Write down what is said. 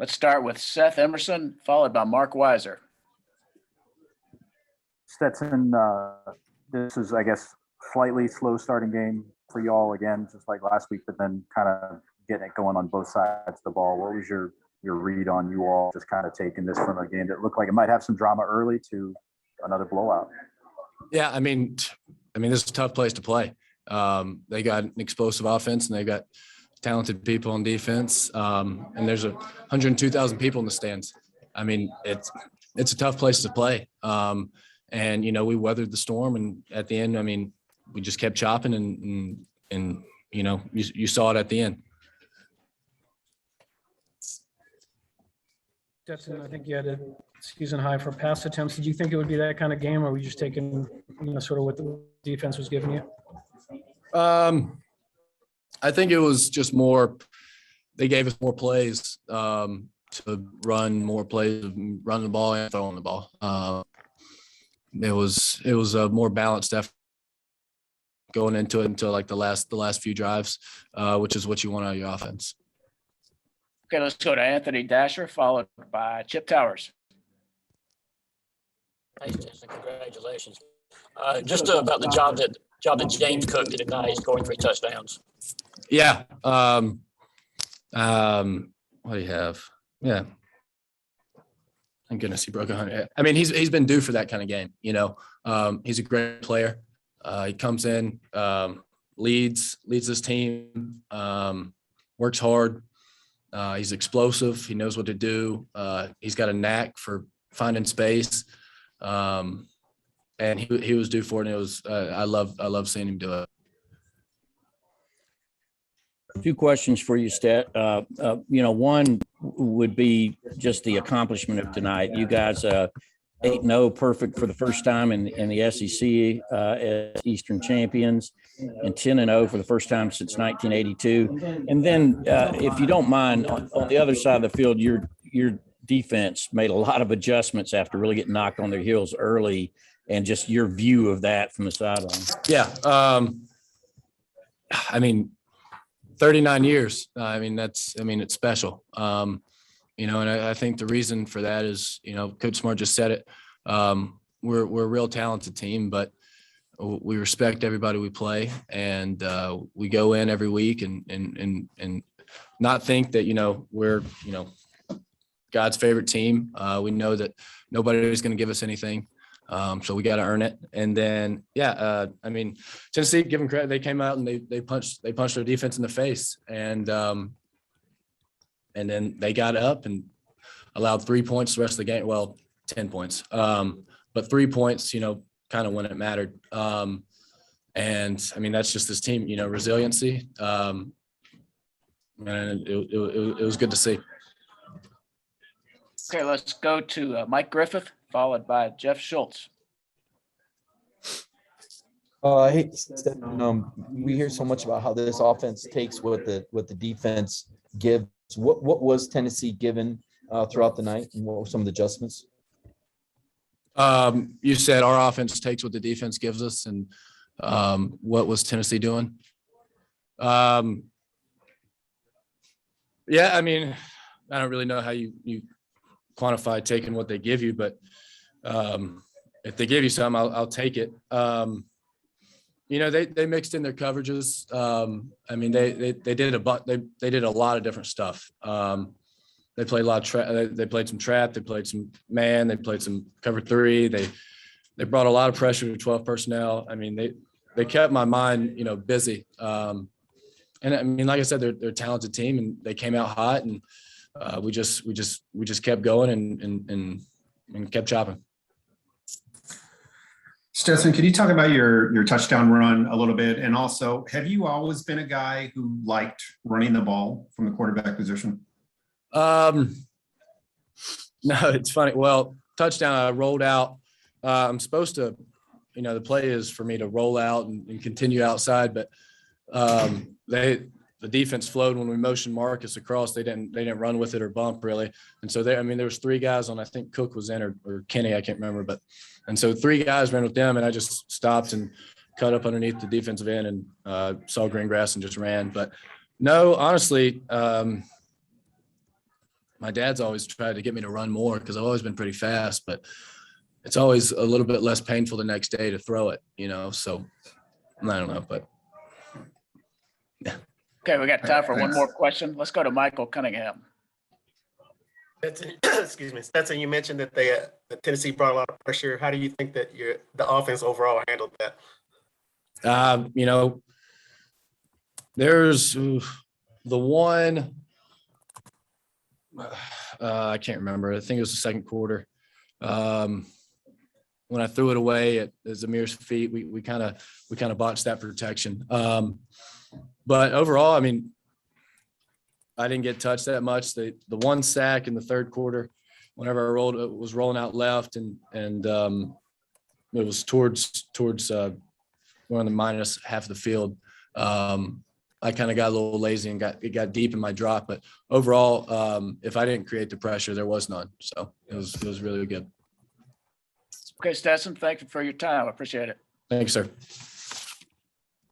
Let's start with Seth Emerson, followed by Mark Weiser. Stetson, this is, I guess, slightly slow starting game for y'all again, just like last week, but then kind of getting it going on both sides of the ball. What was your read on you all just kind of taking this from a game that looked like it might have some drama early to another blowout? Yeah, I mean, this is a tough place to play. They got an explosive offense and they got talented people on defense. And there's 102,000 people in the stands. I mean, it's a tough place to play. And, we weathered the storm. And at the end, I mean, we just kept chopping and you saw it at the end. Stetson, I think you had a season high for pass attempts. Did you think it would be that kind of game, or were you just taking, sort of what the defense was giving you? I think it was just more, they gave us more plays to run more plays, run the ball and throwing the ball. It was a more balanced effort going into it until like the last few drives, which is what you want out of your offense. Okay, let's go to Anthony Dasher, followed by Chip Towers. Thanks, Jason. Congratulations. Just about the job that James Cook did tonight, scoring 3 touchdowns. Yeah. What do you have? Yeah. Thank goodness he broke 100. I mean, he's been due for that kind of game. He's a great player. He comes in, leads this team, works hard. He's explosive. He knows what to do. He's got a knack for finding space. And he was due for it. And it was, I love seeing him do it. A few questions for you, Stet. One would be just the accomplishment of tonight. You guys 8-0, perfect for the first time in the SEC as Eastern champions, and 10-0 for the first time since 1982. And then, if you don't mind, on the other side of the field, your defense made a lot of adjustments after really getting knocked on their heels early, and just your view of that from the sideline. Yeah. I mean, 39 years. It's special. And I think the reason for that is, Coach Smart just said it. We're a real talented team, but we respect everybody we play, and we go in every week and not think that, we're, God's favorite team. We know that nobody's going to give us anything. So we got to earn it. And then, Tennessee, give them credit. They came out and they punched their defense in the face, and then they got up and allowed 3 points the rest of the game. Well, 10 points, but 3 points, kind of when it mattered. That's just this team, resiliency. And it was good to see. Okay, let's go to Mike Griffith, followed by Jeff Schultz. Hey, we hear so much about how this offense takes what the defense gives. What was Tennessee given throughout the night, and what were some of the adjustments? You said our offense takes what the defense gives us, and what was Tennessee doing? I don't really know how you quantify taking what they give you, but if they give you some, I'll take it. They mixed in their coverages. They did a lot of different stuff. They played a lot of they played some trap, they played some man, they played some cover 3. They brought a lot of pressure to 12 personnel. They kept my mind, busy. And like I said, they're a talented team, and they came out hot, and we just kept going and kept chopping. Stetson, could you talk about your touchdown run a little bit? And also, have you always been a guy who liked running the ball from the quarterback position? No, it's funny. Well, touchdown, I rolled out. I'm supposed to, the play is for me to roll out and continue outside, but the defense flowed when we motioned Marcus across. They didn't run with it or bump really. And so there was 3 guys on, I think Cook was in or Kenny, I can't remember, and so 3 guys ran with them, and I just stopped and cut up underneath the defensive end and saw green grass and just ran. But no, honestly, my dad's always tried to get me to run more because I've always been pretty fast, but it's always a little bit less painful the next day to throw it, so I don't know, but Okay, we got time for one Thanks. more question. Let's go to Michael Cunningham. Stetson, excuse me, Stetson, you mentioned that that Tennessee brought a lot of pressure. How do you think that the offense overall handled that? there's the one, I can't remember. I think it was the second quarter. When I threw it away at Zamir's feet, we kind of botched that protection. But overall, I mean, I didn't get touched that much. The one sack in the third quarter, whenever I was rolling out left and it was towards we're on the minus half of the field. I kind of got a little lazy and it got deep in my drop. But overall, if I didn't create the pressure, there was none. So it was really good. Okay, Stetson, thank you for your time. I appreciate it. Thanks, sir.